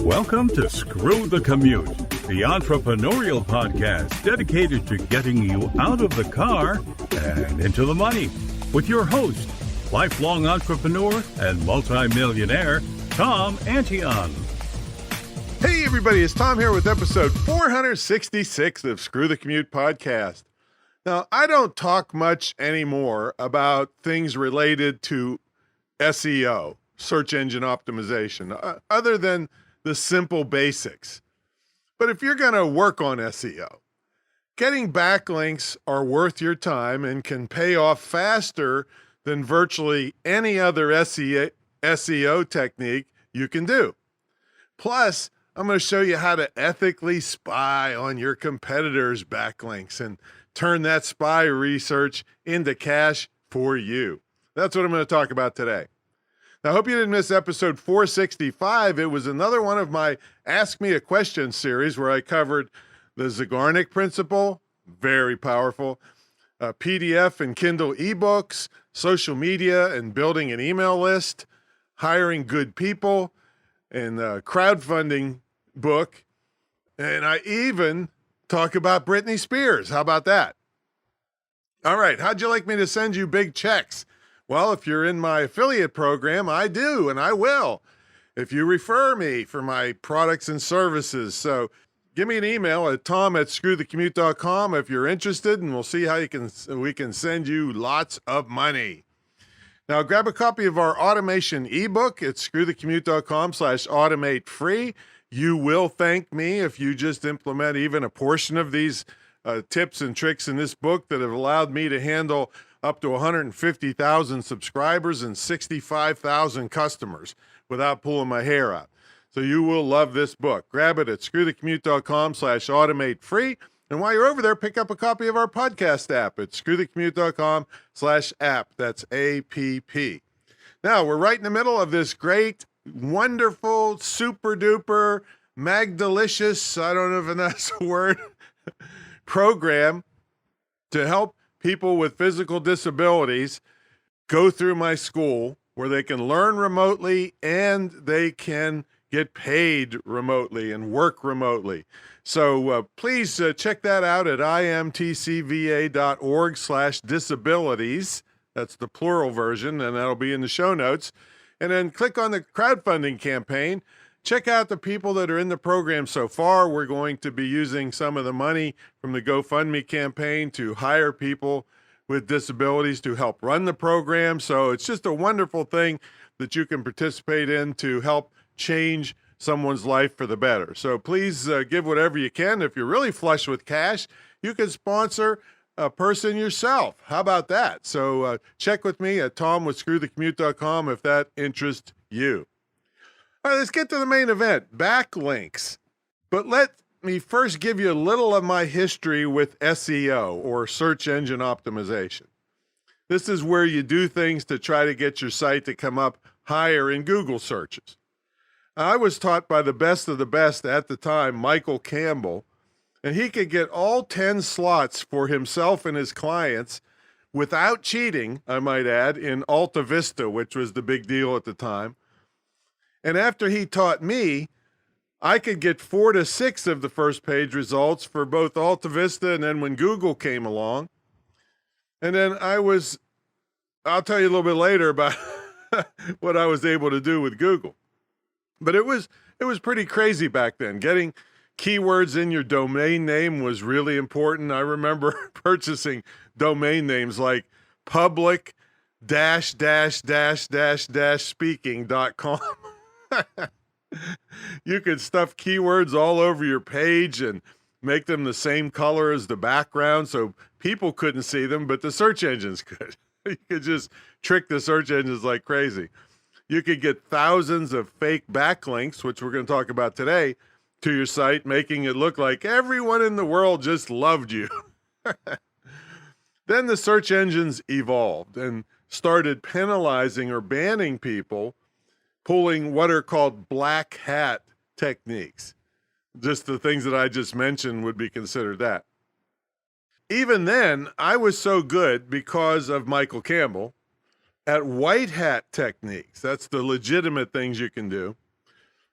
Welcome to Screw the Commute, the entrepreneurial podcast dedicated to getting you out of the car and into the money. With your host, lifelong entrepreneur and multimillionaire, Tom Antion. Hey everybody, it's Tom here with episode 466 of Screw the Commute podcast. Now, I don't talk much anymore about things related to SEO, search engine optimization, other than the simple basics. But if you're going to work on SEO, getting backlinks are worth your time and can pay off faster than virtually any other SEO technique you can do. Plus, I'm going to show you how to ethically spy on your competitors' backlinks and turn that spy research into cash for you. That's what I'm going to talk about today. Now, I hope you didn't miss episode 465. It was another one of my Ask Me a Question series where I covered the Zeigarnik principle, very powerful, PDF and Kindle ebooks, social media and building an email list, hiring good people, and a crowdfunding book. And I even talk about Britney Spears. How about that? All right. How'd you like me to send you big checks? Well, if you're in my affiliate program, I do, and I will, if you refer me for my products and services. So give me an email at tom@screwthecommute.com if you're interested, and we'll see how we can send you lots of money. Now, grab a copy of our automation ebook at screwthecommute.com/automate free. You will thank me if you just implement even a portion of these tips and tricks in this book that have allowed me to handle up to 150,000 subscribers and 65,000 customers without pulling my hair out. So you will love this book. Grab it at screwthecommute.com/automate free. And while you're over there, pick up a copy of our podcast app at screwthecommute.com/app. That's APP. Now, we're right in the middle of this great, wonderful, super duper, magdelicious, I don't know if that's a word, program to help people with physical disabilities go through my school where they can learn remotely and they can get paid remotely and work remotely. So please check that out at imtcva.org/disabilities. That's the plural version, and that'll be in the show notes. And then click on the crowdfunding campaign. Check out the people that are in the program so far. We're going to be using some of the money from the GoFundMe campaign to hire people with disabilities to help run the program. So it's just a wonderful thing that you can participate in to help change someone's life for the better. So please give whatever you can. If you're really flush with cash, you can sponsor a person yourself. How about that? So check with me at tom@screwthecommute.com if that interests you. All right, let's get to the main event, backlinks. But let me first give you a little of my history with SEO, or search engine optimization. This is where you do things to try to get your site to come up higher in Google searches. I was taught by the best of the best at the time, Michael Campbell, and he could get all 10 slots for himself and his clients without cheating, I might add, in Alta Vista, which was the big deal at the time. And after he taught me, I could get 4 to 6 of the first page results for both Alta Vista and then when Google came along. And then I'll tell you a little bit later about what I was able to do with Google. But it was pretty crazy back then. Getting keywords in your domain name was really important. I remember purchasing domain names like public-speaking.com. You could stuff keywords all over your page and make them the same color as the background so people couldn't see them, but the search engines could. You could just trick the search engines like crazy. You could get thousands of fake backlinks, which we're going to talk about today, to your site, making it look like everyone in the world just loved you. Then the search engines evolved and started penalizing or banning people pulling what are called black hat techniques. Just the things that I just mentioned would be considered that. Even then, I was so good because of Michael Campbell at white hat techniques. That's the legitimate things you can do.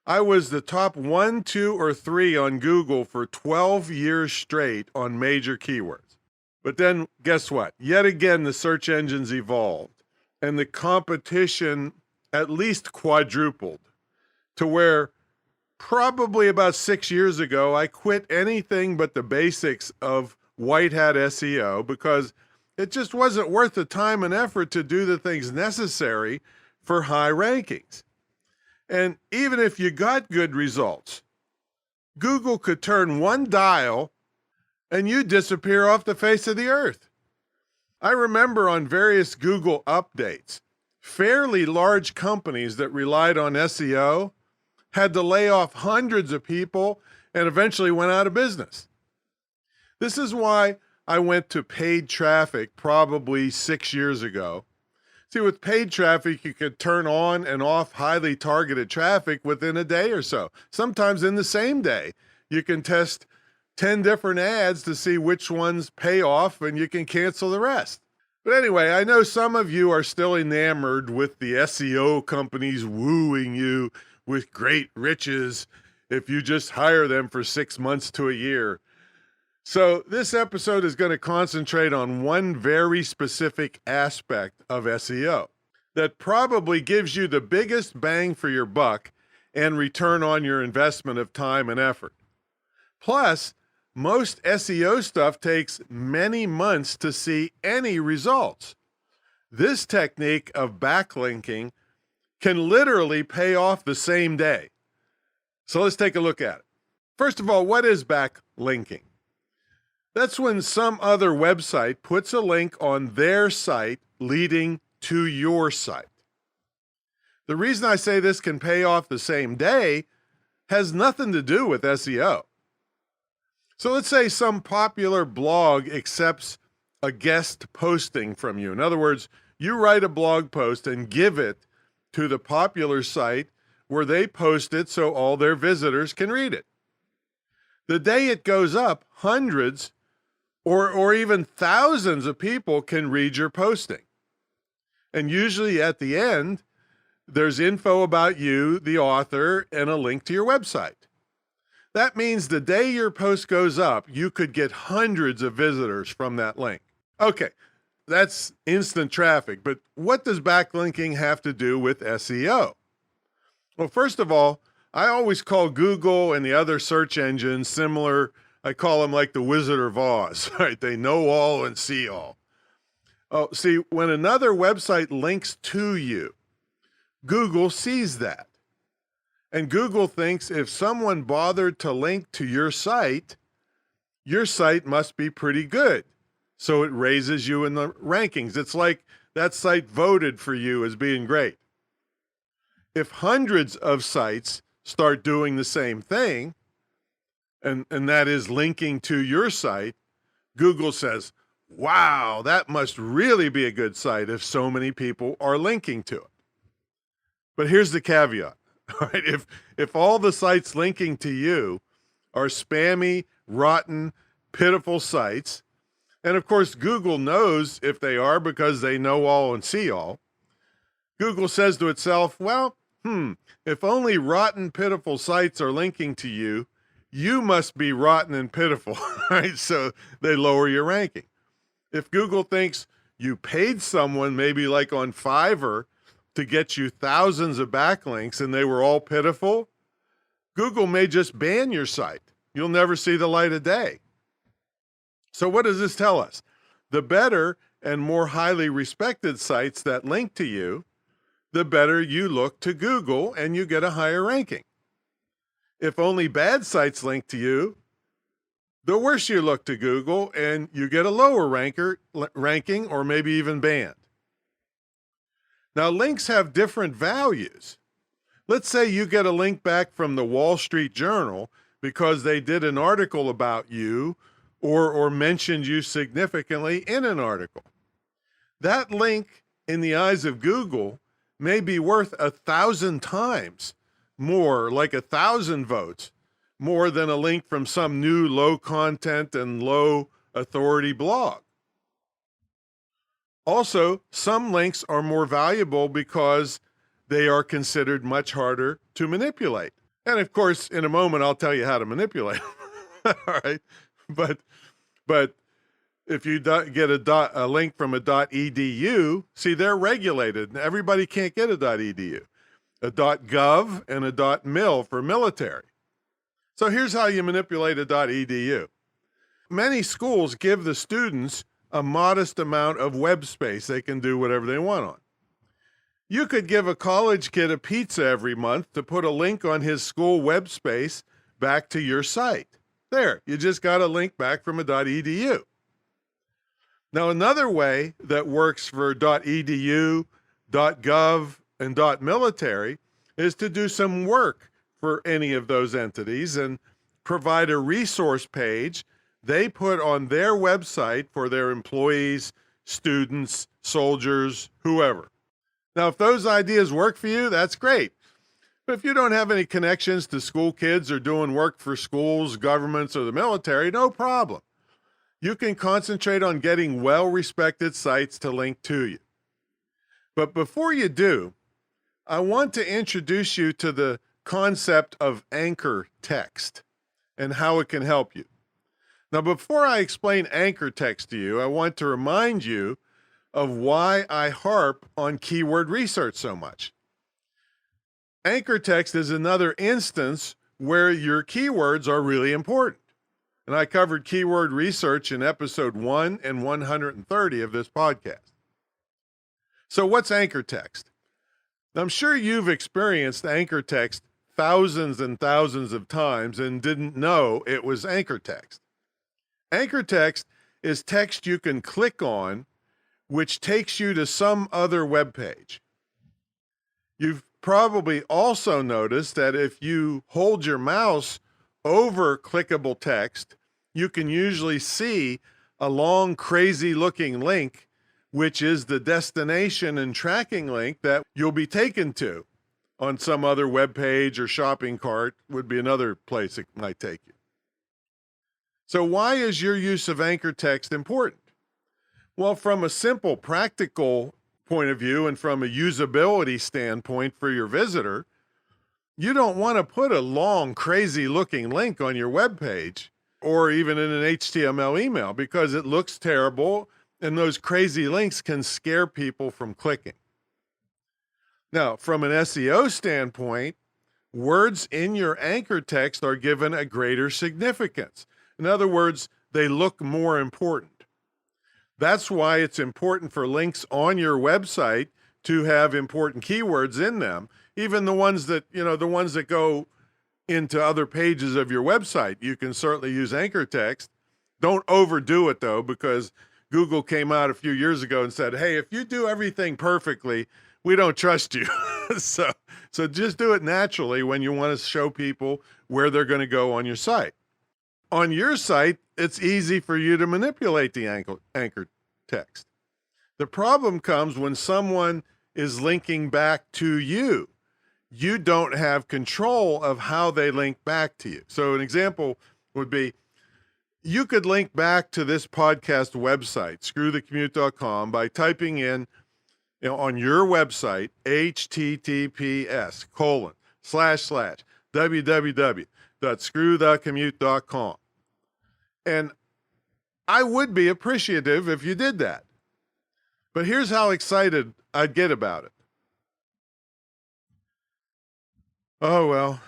I was the top 1, 2, or 3 on Google for 12 years straight on major keywords. But then guess what? Yet again, the search engines evolved and the competition at least quadrupled to where probably about 6 years ago, I quit anything but the basics of white hat SEO because it just wasn't worth the time and effort to do the things necessary for high rankings. And even if you got good results, Google could turn one dial and you disappear off the face of the earth. I remember on various Google updates, fairly large companies that relied on SEO had to lay off hundreds of people and eventually went out of business. This is why I went to paid traffic probably 6 years ago. See, with paid traffic, you could turn on and off highly targeted traffic within a day or so. Sometimes in the same day, you can test 10 different ads to see which ones pay off and you can cancel the rest. But anyway, I know some of you are still enamored with the SEO companies wooing you with great riches if you just hire them for 6 months to a year. So this episode is going to concentrate on one very specific aspect of SEO that probably gives you the biggest bang for your buck and return on your investment of time and effort. Plus, most SEO stuff takes many months to see any results. This technique of backlinking can literally pay off the same day. So let's take a look at it. First of all, what is backlinking? That's when some other website puts a link on their site leading to your site. The reason I say this can pay off the same day has nothing to do with SEO. So let's say some popular blog accepts a guest posting from you. In other words, you write a blog post and give it to the popular site where they post it so all their visitors can read it. The day it goes up, hundreds or even thousands of people can read your posting. And usually at the end, there's info about you, the author, and a link to your website. That means the day your post goes up, you could get hundreds of visitors from that link. Okay, that's instant traffic, but what does backlinking have to do with SEO? Well, first of all, I always call Google and the other search engines similar. I call them like the Wizard of Oz, right? They know all and see all. Oh, see, when another website links to you, Google sees that. And Google thinks if someone bothered to link to your site must be pretty good. So it raises you in the rankings. It's like that site voted for you as being great. If hundreds of sites start doing the same thing, and that is linking to your site, Google says, wow, that must really be a good site if so many people are linking to it. But here's the caveat. All right, if all the sites linking to you are spammy, rotten, pitiful sites, and of course Google knows if they are because they know all and see all, Google says to itself, well, if only rotten, pitiful sites are linking to you, you must be rotten and pitiful, right? So they lower your ranking. If Google thinks you paid someone, maybe like on Fiverr, to get you thousands of backlinks and they were all pitiful, Google may just ban your site. You'll never see the light of day. So what does this tell us? The better and more highly respected sites that link to you, the better you look to Google and you get a higher ranking. If only bad sites link to you, the worse you look to Google and you get a lower ranking or maybe even banned. Now, links have different values. Let's say you get a link back from the Wall Street Journal because they did an article about you or mentioned you significantly in an article. That link, in the eyes of Google, may be worth 1,000 times more, like 1,000 votes, more than a link from some new low content and low authority blog. Also, some links are more valuable because they are considered much harder to manipulate. And of course, in a moment, I'll tell you how to manipulate them. All right. But if you get a link from a .edu, see, they're regulated. Everybody can't get a .edu, a .gov and a .mil for military. So here's how you manipulate a .edu. Many schools give the students a modest amount of web space they can do whatever they want on. You could give a college kid a pizza every month to put a link on his school web space back to your site. There, you just got a link back from a .edu. Now, another way that works for .edu, .gov, and .military is to do some work for any of those entities and provide a resource page they put on their website for their employees, students, soldiers, whoever. Now, if those ideas work for you, that's great. But if you don't have any connections to school kids or doing work for schools, governments, or the military, no problem. You can concentrate on getting well-respected sites to link to you. But before you do, I want to introduce you to the concept of anchor text and how it can help you. Now, before I explain anchor text to you, I want to remind you of why I harp on keyword research so much. Anchor text is another instance where your keywords are really important. And I covered keyword research in episode 1 and 130 of this podcast. So what's anchor text? I'm sure you've experienced anchor text thousands and thousands of times and didn't know it was anchor text. Anchor text is text you can click on, which takes you to some other web page. You've probably also noticed that if you hold your mouse over clickable text, you can usually see a long, crazy-looking link, which is the destination and tracking link that you'll be taken to on some other web page, or shopping cart would be another place it might take you. So why is your use of anchor text important? Well, from a simple practical point of view and from a usability standpoint for your visitor, you don't want to put a long, crazy-looking link on your web page or even in an HTML email because it looks terrible and those crazy links can scare people from clicking. Now, from an SEO standpoint, words in your anchor text are given a greater significance. In other words, they look more important. That's why it's important for links on your website to have important keywords in them, even the ones that, the ones that go into other pages of your website. You can certainly use anchor text. Don't overdo it though, because Google came out a few years ago and said, hey, if you do everything perfectly, we don't trust you. So just do it naturally when you want to show people where they're going to go on your site. On your site, it's easy for you to manipulate the anchor text. The problem comes when someone is linking back to you. You don't have control of how they link back to you. So an example would be, you could link back to this podcast website, screwthecommute.com, by typing in, on your website, https://www.screwthecommute.com. And I would be appreciative if you did that. But here's how excited I'd get about it. Oh, well,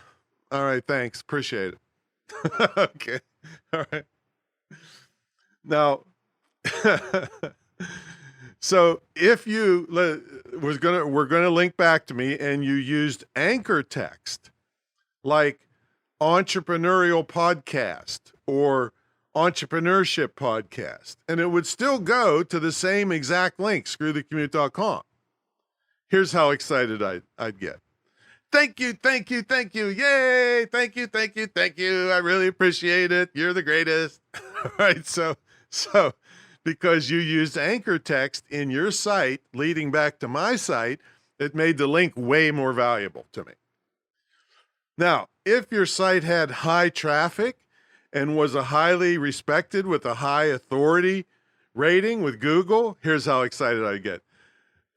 all right, thanks, appreciate it. Okay, all right. Now, so if you we're gonna link back to me and you used anchor text like entrepreneurial podcast or entrepreneurship podcast, and it would still go to the same exact link, screwthecommute.com. Here's how excited I'd get. Thank you, thank you, thank you. Yay, thank you, thank you, thank you. I really appreciate it. You're the greatest. All right, so because you used anchor text in your site leading back to my site, it made the link way more valuable to me. Now, if your site had high traffic and was a highly respected with a high authority rating with Google, here's how excited I get.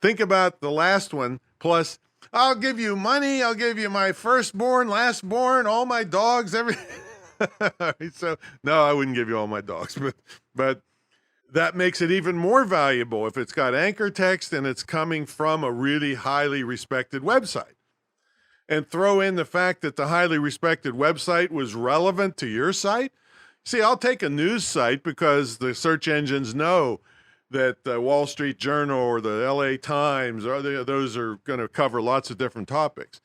Think about the last one, plus I'll give you money. I'll give you my firstborn, lastborn, all my dogs, So no, I wouldn't give you all my dogs, but that makes it even more valuable if it's got anchor text and it's coming from a really highly respected website. And throw in the fact that the highly respected website was relevant to your site. See, I'll take a news site because the search engines know that the Wall Street Journal or the LA Times, those are going to cover lots of different topics.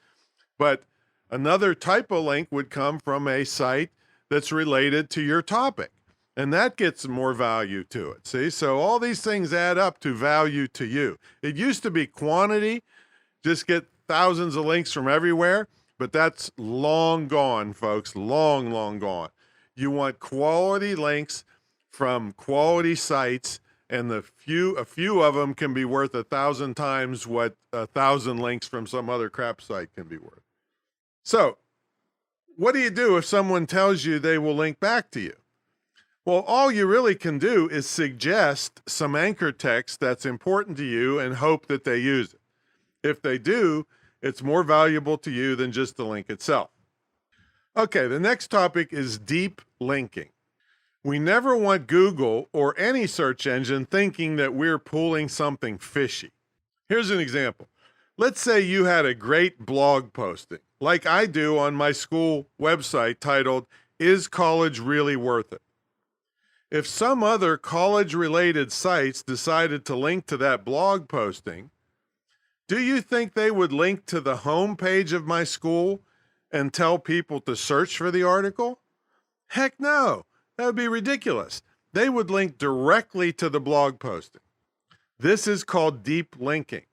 But another type of link would come from a site that's related to your topic, and that gets more value to it. See, so all these things add up to value to you. It used to be quantity, just get thousands of links from everywhere, but that's long gone, folks, long, long gone. You want quality links from quality sites, and a few of them can be worth 1,000 times what 1,000 links from some other crap site can be worth. So what do you do if someone tells you they will link back to you? Well, all you really can do is suggest some anchor text that's important to you and hope that they use it. If they do, it's more valuable to you than just the link itself. Okay, the next topic is deep linking. We never want Google or any search engine thinking that we're pulling something fishy. Here's an example. Let's say you had a great blog posting, like I do on my school website titled, "Is College Really Worth It?" If some other college-related sites decided to link to that blog posting, do you think they would link to the home page of my school and tell people to search for the article? Heck no. That would be ridiculous. They would link directly to the blog posting. This is called deep linking.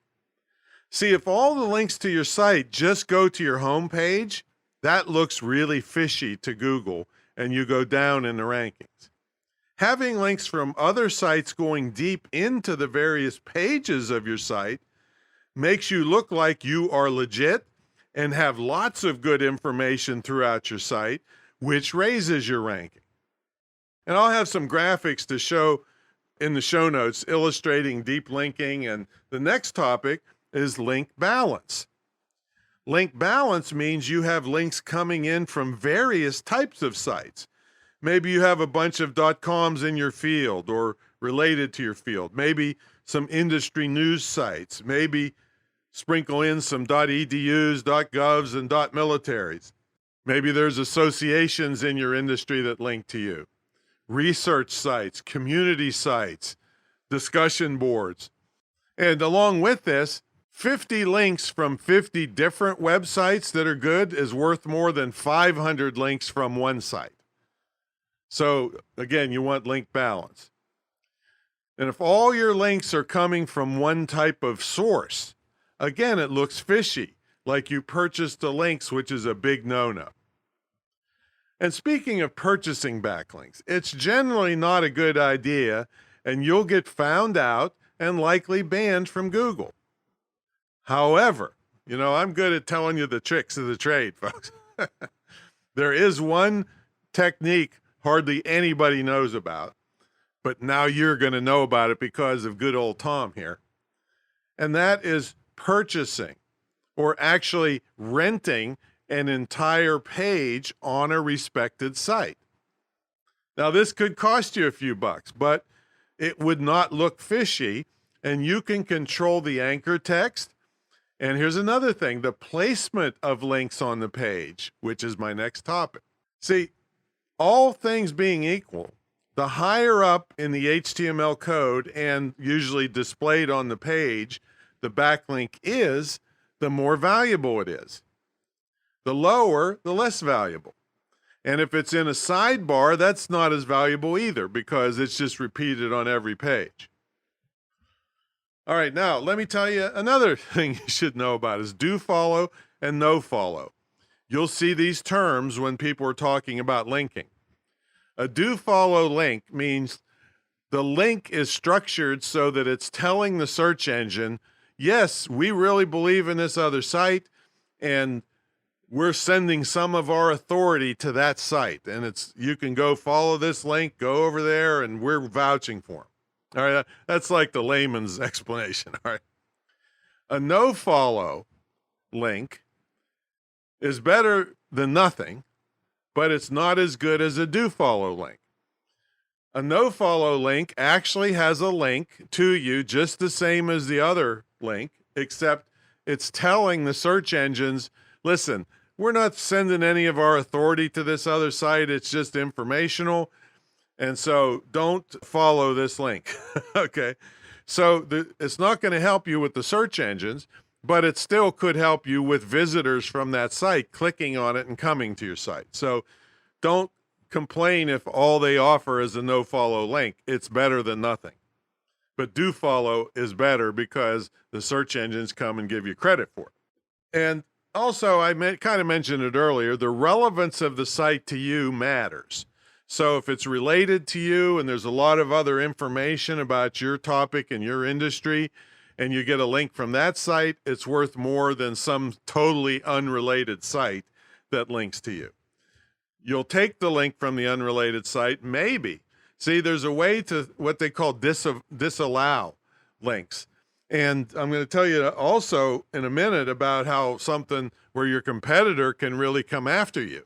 See, if all the links to your site just go to your home page, that looks really fishy to Google, and you go down in the rankings. Having links from other sites going deep into the various pages of your site makes you look like you are legit and have lots of good information throughout your site, which raises your ranking. And I'll have some graphics to show in the show notes illustrating deep linking. And the next topic is link balance. Link balance means you have links coming in from various types of sites. Maybe you have a bunch of .coms in your field or related to your field. Maybe some industry news sites. Maybe sprinkle in some .edus, .govs, and .militaries. Maybe there's associations in your industry that link to you. Research sites, community sites, discussion boards. And along with this, 50 links from 50 different websites that are good is worth more than 500 links from one site. So again, you want link balance. And if all your links are coming from one type of source, again, it looks fishy, like you purchased the links, which is a big no-no. And speaking of purchasing backlinks, it's generally not a good idea, and you'll get found out and likely banned from Google. However, I'm good at telling you the tricks of the trade, folks. There is one technique hardly anybody knows about, but now you're going to know about it because of good old Tom here. And that is purchasing, or actually renting an entire page on a respected site. Now, this could cost you a few bucks, but it would not look fishy, and you can control the anchor text. And here's another thing, the placement of links on the page, which is my next topic. See, all things being equal, the higher up in the HTML code and usually displayed on the page the backlink is, the more valuable it is. The lower, the less valuable. And if it's in a sidebar, that's not as valuable either because it's just repeated on every page. All right, now let me tell you another thing you should know about is do follow and no follow. You'll see these terms when people are talking about linking. A do follow link means the link is structured so that it's telling the search engine, yes, we really believe in this other site, and we're sending some of our authority to that site. And you can go follow this link, go over there, and we're vouching for them. All right, that's like the layman's explanation. All right. A no follow link is better than nothing, but it's not as good as a do follow link. A no follow link actually has a link to you just the same as the other link, except it's telling the search engines, listen, we're not sending any of our authority to this other site. It's just informational. And so don't follow this link. Okay. So it's not going to help you with the search engines, but it still could help you with visitors from that site clicking on it and coming to your site. So don't complain if all they offer is a no follow link. It's better than nothing. But do follow is better because the search engines come and give you credit for it. And also, I kind of mentioned it earlier, the relevance of the site to you matters. So if it's related to you and there's a lot of other information about your topic and your industry, and you get a link from that site, it's worth more than some totally unrelated site that links to you. You'll take the link from the unrelated site, maybe. See, there's a way to what they call disallow links. And I'm going to tell you also in a minute about how something where your competitor can really come after you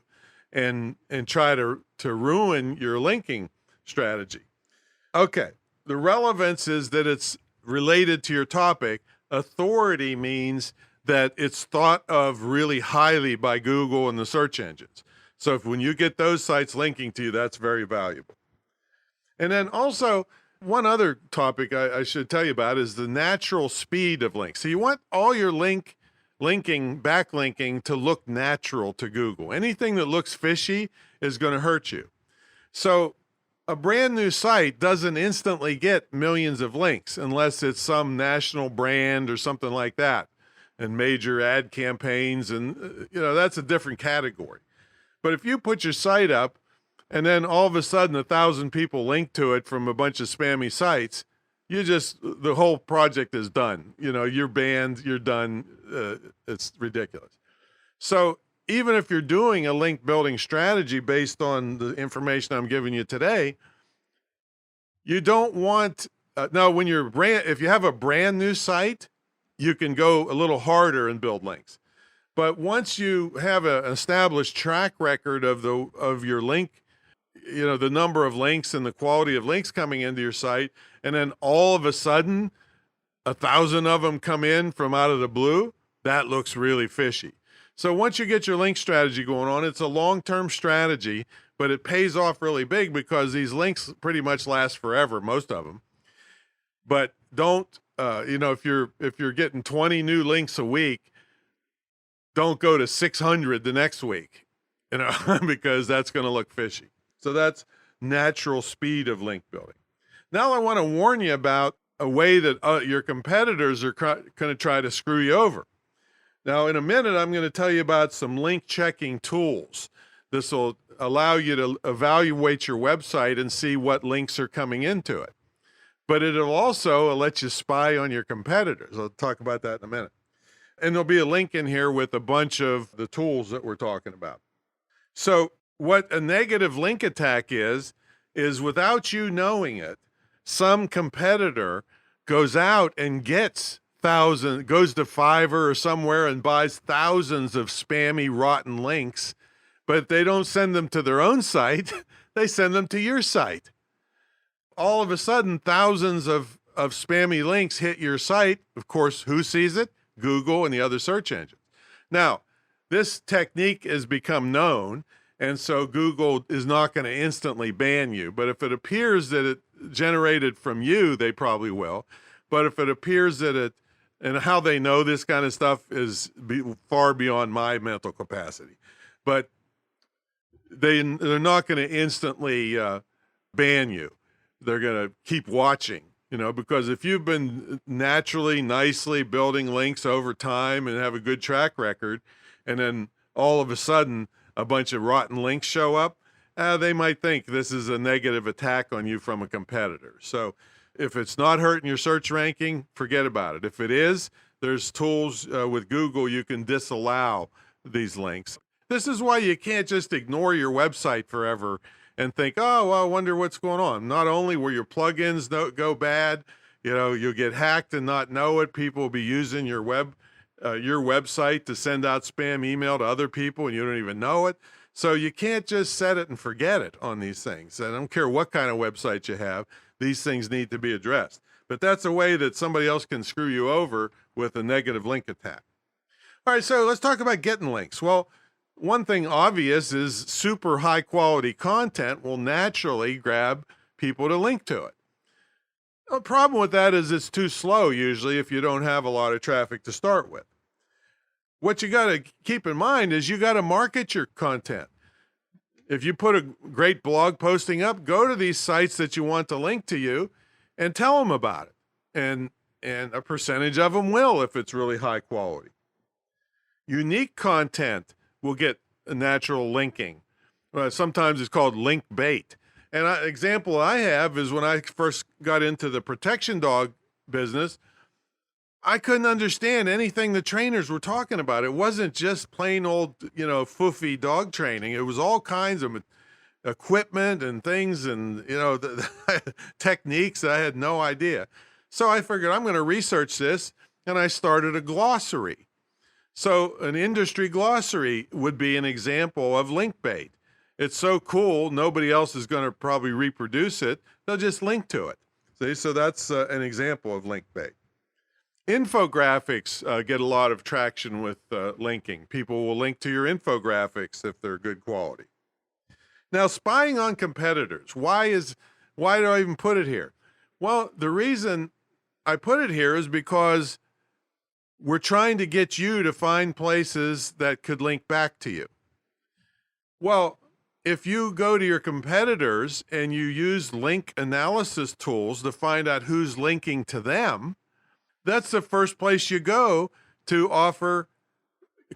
and try to ruin your linking strategy. Okay, the relevance is that it's related to your topic. Authority means that it's thought of really highly by Google and the search engines. So when you get those sites linking to you, that's very valuable. And then also, one other topic I should tell you about is the natural speed of links. So you want all your backlinking to look natural to Google. Anything that looks fishy is going to hurt you. So a brand new site doesn't instantly get millions of links unless it's some national brand or something like that, and major ad campaigns, and that's a different category. But if you put your site up and then all of a sudden 1,000 people link to it from a bunch of spammy sites, the whole project is done. You're banned, you're done. It's ridiculous. So even if you're doing a link building strategy based on the information I'm giving you today, you don't want, now when if you have a brand new site, you can go a little harder and build links. But once you have an established track record of your link, the number of links and the quality of links coming into your site, and then all of a sudden 1,000 of them come in from out of the blue, that looks really fishy. So once you get your link strategy going on, it's a long-term strategy, but it pays off really big because these links pretty much last forever, most of them. But don't, if you're getting 20 new links a week, don't go to 600 the next week, because that's going to look fishy. So that's natural speed of link building. Now I want to warn you about a way that your competitors are going to try to screw you over. Now, in a minute, I'm going to tell you about some link checking tools. This will allow you to evaluate your website and see what links are coming into it. But it'll also let you spy on your competitors. I'll talk about that in a minute. And there'll be a link in here with a bunch of the tools that we're talking about. So what a negative link attack is without you knowing it, some competitor goes out and goes to Fiverr or somewhere and buys thousands of spammy, rotten links, but they don't send them to their own site. They send them to your site. All of a sudden, thousands of spammy links hit your site. Of course, who sees it? Google and the other search engines. Now, this technique has become known, and so Google is not going to instantly ban you. But if it appears that it generated from you, they probably will. But if it appears that and how they know this kind of stuff is far beyond my mental capacity. But they're not going to instantly ban you. They're going to keep watching. Because if you've been naturally, nicely building links over time and have a good track record, and then all of a sudden a bunch of rotten links show up, they might think this is a negative attack on you from a competitor. So if it's not hurting your search ranking, forget about it. If it is, there's tools with Google you can disallow these links. This is why you can't just ignore your website forever and think, oh, well, I wonder what's going on. Not only will your plugins go bad, you'll get hacked and not know it. People will be using your web your website to send out spam email to other people and you don't even know it. So you can't just set it and forget it on these things. I don't care what kind of website you have, these things need to be addressed. But that's a way that somebody else can screw you over with a negative link attack. All right, so let's talk about getting links. Well, one thing obvious is super high quality content will naturally grab people to link to it. The problem with that is it's too slow usually if you don't have a lot of traffic to start with. What you got to keep in mind is you got to market your content. If you put a great blog posting up, go to these sites that you want to link to you and tell them about it. And a percentage of them will if it's really high quality. Unique content will get a natural linking. Sometimes it's called link bait. And an example I have is when I first got into the protection dog business, I couldn't understand anything the trainers were talking about. It wasn't just plain old, foofy dog training. It was all kinds of equipment and things and, the techniques that I had no idea. So I figured I'm going to research this, and I started a glossary. So an industry glossary would be an example of link bait. It's so cool, nobody else is going to probably reproduce it. They'll just link to it. See, so that's an example of link bait. Infographics get a lot of traction with linking. People will link to your infographics if they're good quality. Now, spying on competitors. Why do I even put it here? Well, the reason I put it here is because we're trying to get you to find places that could link back to you. Well, if you go to your competitors and you use link analysis tools to find out who's linking to them, that's the first place you go to offer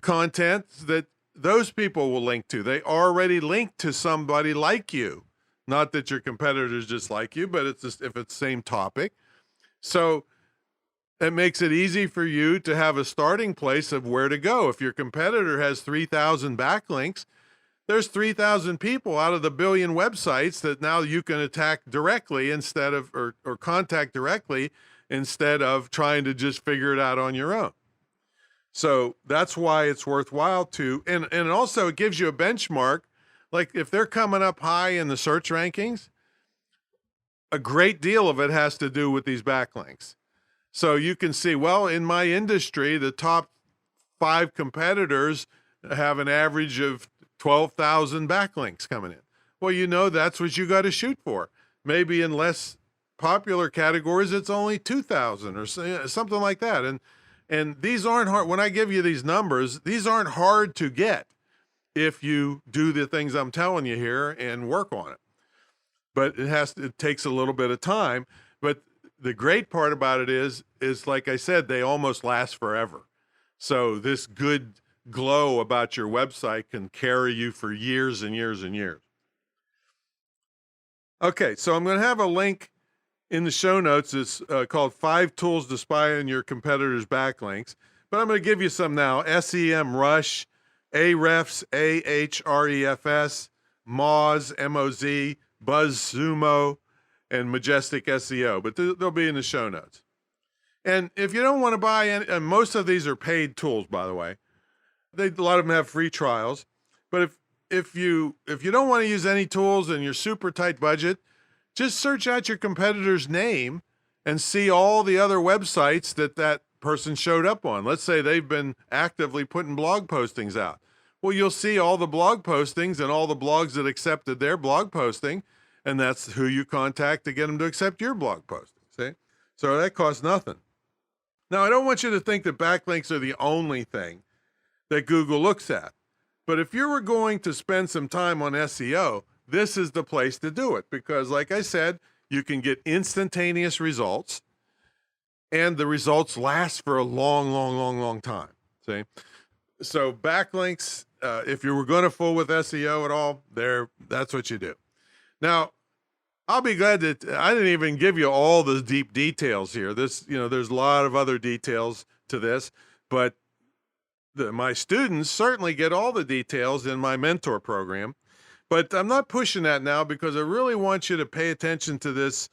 content that those people will link to. They already linked to somebody like you. Not that your competitors just like you, but it's just if it's the same topic. So it makes it easy for you to have a starting place of where to go. If your competitor has 3,000 backlinks, there's 3,000 people out of the billion websites that now you can attack directly instead of, or contact directly instead of trying to just figure it out on your own. So that's why it's worthwhile to, and also it gives you a benchmark. Like if they're coming up high in the search rankings, a great deal of it has to do with these backlinks. So you can see, well, in my industry, the top 5 competitors have an average of 12,000 backlinks coming in. Well, that's what you got to shoot for. Maybe in less popular categories, it's only 2,000 or something like that. And these aren't hard. When I give you these numbers, these aren't hard to get if you do the things I'm telling you here and work on it. But it takes a little bit of time. But the great part about it is like I said, they almost last forever. So this good glow about your website can carry you for years and years and years. Okay, so I'm going to have a link in the show notes. It's called 5 Tools to Spy on Your Competitors' Backlinks. But I'm going to give you some now. SEMrush, Ahrefs, Ahrefs, Moz, M-O-Z, BuzzSumo, and Majestic SEO. But they'll be in the show notes. And if you don't want to buy any, and most of these are paid tools, by the way. A lot of them have free trials. But if you don't want to use any tools and you're super tight budget, just search out your competitor's name and see all the other websites that person showed up on. Let's say they've been actively putting blog postings out. Well, you'll see all the blog postings and all the blogs that accepted their blog posting, and that's who you contact to get them to accept your blog posting. See? So that costs nothing. Now, I don't want you to think that backlinks are the only thing that Google looks at. But if you were going to spend some time on SEO, this is the place to do it because, like I said, you can get instantaneous results and the results last for a long, long, long, long time. See? So backlinks, if you were going to fool with SEO at all, that's what you do. Now, I'll be glad that I didn't even give you all the deep details here. There's a lot of other details to this, but my students certainly get all the details in my mentor program, but I'm not pushing that now because I really want you to pay attention to this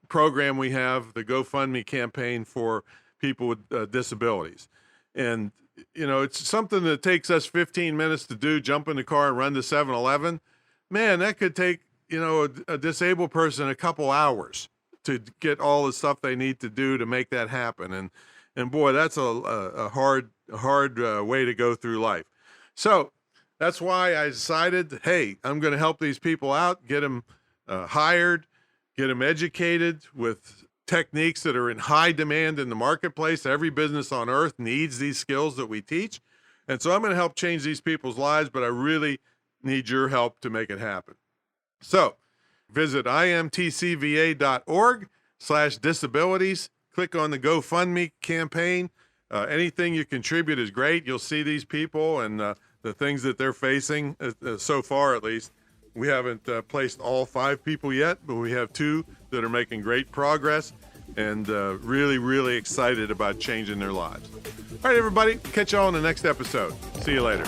program we have, the GoFundMe campaign for people with disabilities. And, it's something that takes us 15 minutes to do, jump in the car and run to 7-Eleven. Man, that could take, a disabled person a couple hours to get all the stuff they need to do to make that happen. And boy, that's a hard way to go through life. So that's why I decided, hey, I'm going to help these people out, get them hired, get them educated with techniques that are in high demand in the marketplace. Every business on earth needs these skills that we teach. And so I'm going to help change these people's lives, but I really need your help to make it happen. So visit imtcva.org/disabilities. Click on the GoFundMe campaign. Anything you contribute is great. You'll see these people and the things that they're facing so far, at least. We haven't placed all 5 people yet, but we have 2 that are making great progress and really, really excited about changing their lives. All right, everybody, catch y'all on the next episode. See you later.